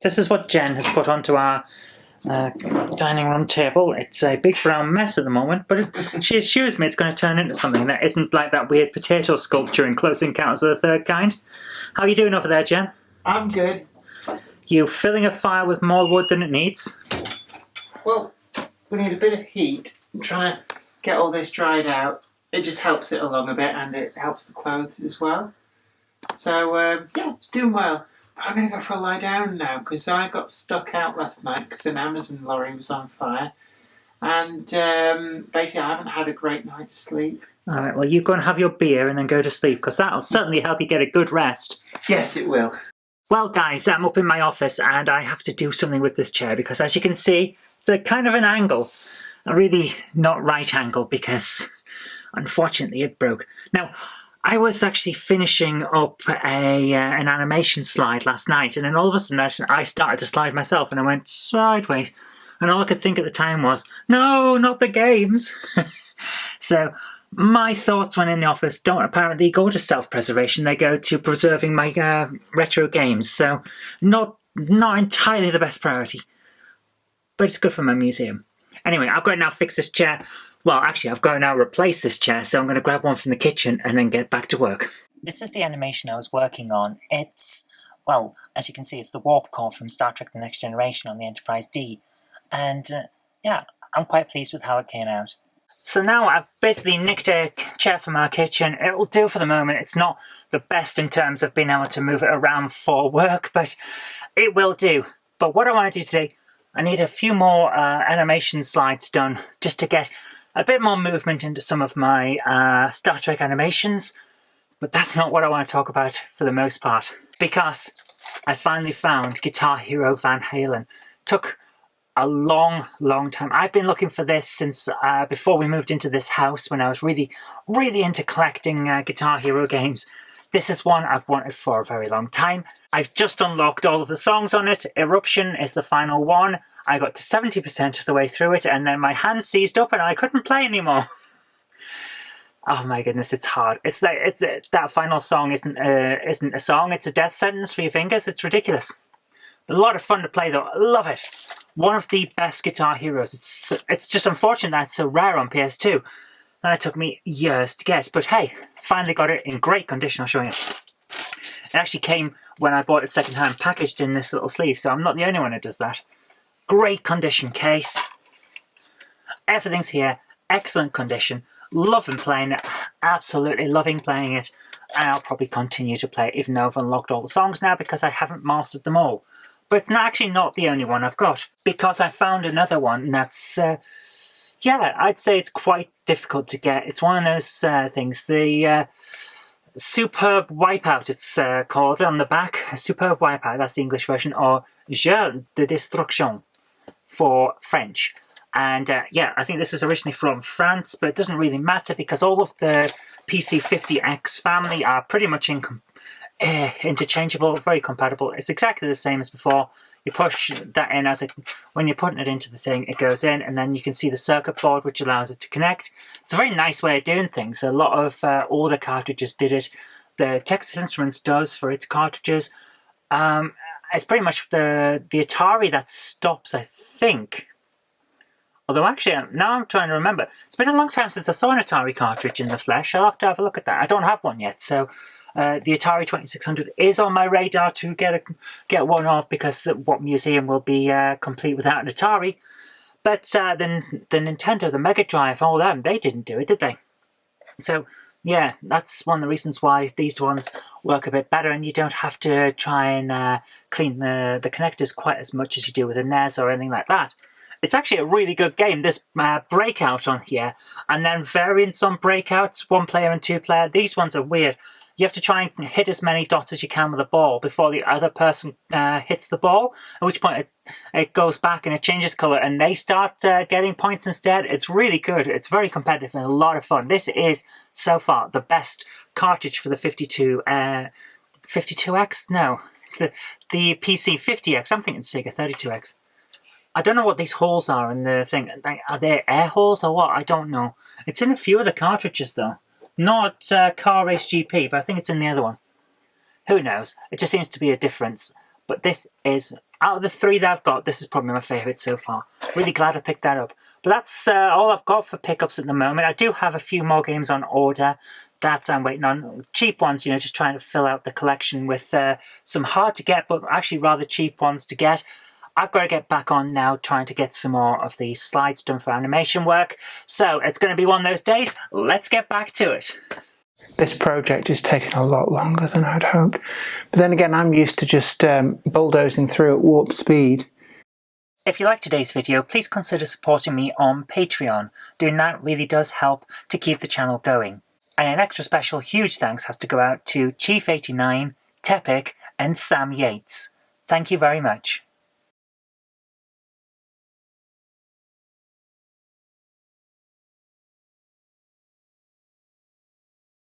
This is what Jen has put onto our dining room table. It's a big brown mess at the moment, but she assures me it's going to turn into something that isn't like that weird potato sculpture in Close Encounters of the Third Kind. How are you doing over there, Jen? I'm good. You filling a fire with more wood than it needs? Well, we need a bit of heat. I'm trying to get all this dried out. It just helps it along a bit, and it helps the clothes as well. So, yeah, it's doing well. I'm going to go for a lie down now, because I got stuck out last night because an Amazon lorry was on fire. And basically I haven't had a great night's sleep. Alright, well you go and have your beer and then go to sleep, because that'll certainly help you get a good rest. Yes, it will. Well guys, I'm up in my office and I have to do something with this chair, because as you can see, it's a kind of an angle. A really not right angle, because unfortunately it broke. Now, I was actually finishing up an animation slide last night, and then all of a sudden I started to slide myself and I went sideways. And all I could think at the time was, no, not the games. So my thoughts when in the office don't apparently go to self-preservation, they go to preserving my retro games. So not entirely the best priority, but it's good for my museum. Anyway, I've got to now fix this chair. Well, actually, I've got to now replace this chair, so I'm going to grab one from the kitchen and then get back to work. This is the animation I was working on. It's, well, as you can see, it's the warp core from Star Trek The Next Generation on the Enterprise D. And, yeah, I'm quite pleased with how it came out. So now I've basically nicked a chair from our kitchen. It'll do for the moment. It's not the best in terms of being able to move it around for work, but it will do. But what I want to do today, I need a few more animation slides done just to get a bit more movement into some of my Star Trek animations. But that's not what I want to talk about for the most part, because I finally found Guitar Hero Van Halen. Took a long time. I've been looking for this since before we moved into this house, when I was really into collecting Guitar Hero games. This is one I've wanted for a very long time. I've just unlocked all of the songs on it. Eruption is the final one. I got to 70% of the way through it, and then my hand seized up and I couldn't play anymore. Oh my goodness, it's hard. It's like that final song isn't a song. It's a death sentence for your fingers. It's ridiculous. A lot of fun to play though. I love it. One of the best Guitar Heroes. It's just unfortunate that it's so rare on PS2. That took me years to get, but hey, finally got it in great condition. I'll show you. It actually came when I bought it second-hand, packaged in this little sleeve, so I'm not the only one who does that. Great condition case. Everything's here. Excellent condition. Loving playing it. Absolutely loving playing it. And I'll probably continue to play it, even though I've unlocked all the songs now, because I haven't mastered them all. But it's actually not the only one I've got, because I found another one that's, yeah, I'd say it's quite difficult to get. It's one of those things, the Superb Wipeout, it's called on the back. Superb Wipeout, that's the English version, or Jeu de Destruction for French. And yeah, I think this is originally from France, but it doesn't really matter because all of the PC50X family are pretty much interchangeable, very compatible. It's exactly the same as before. You push that in when you're putting it into the thing, it goes in, and then you can see the circuit board, which allows it to connect. It's a very nice way of doing things. A lot of older cartridges did it. The Texas Instruments does for its cartridges. It's pretty much the Atari that stops, I think. Although actually, now I'm trying to remember. It's been a long time since I saw an Atari cartridge in the flesh. I'll have to have a look at that. I don't have one yet, so the Atari 2600 is on my radar to get one of, because what museum will be complete without an Atari? But then the Nintendo, the Mega Drive, all them, they didn't do it, did they? So yeah, that's one of the reasons why these ones work a bit better, and you don't have to try and clean the connectors quite as much as you do with a NES or anything like that. It's actually a really good game. There's Breakout on here, and then variants on Breakouts, 1-player and 2-player. These ones are weird. You have to try and hit as many dots as you can with a ball before the other person hits the ball, at which point it goes back and it changes colour and they start getting points instead. It's really good. It's very competitive and a lot of fun. This is, so far, the best cartridge for the 52X? No, the PC50X. I'm thinking Sega 32X. I don't know what these holes are in the thing. Are they air holes or what? I don't know. It's in a few of the cartridges though. Not Car Race GP, but I think it's in the other one. Who knows? It just seems to be a difference. But this is Out of the 3 that I've got, this is probably my favourite so far. Really glad I picked that up. But that's all I've got for pickups at the moment. I do have a few more games on order that I'm waiting on. Cheap ones, you know, just trying to fill out the collection with some hard to get, but actually rather cheap ones to get. I've got to get back on now trying to get some more of these slides done for animation work. So it's going to be one of those days. Let's get back to it. This project is taking a lot longer than I'd hoped. But then again, I'm used to just bulldozing through at warp speed. If you like today's video, please consider supporting me on Patreon. Doing that really does help to keep the channel going. And an extra special huge thanks has to go out to Chief89, Tepic and Sam Yates. Thank you very much.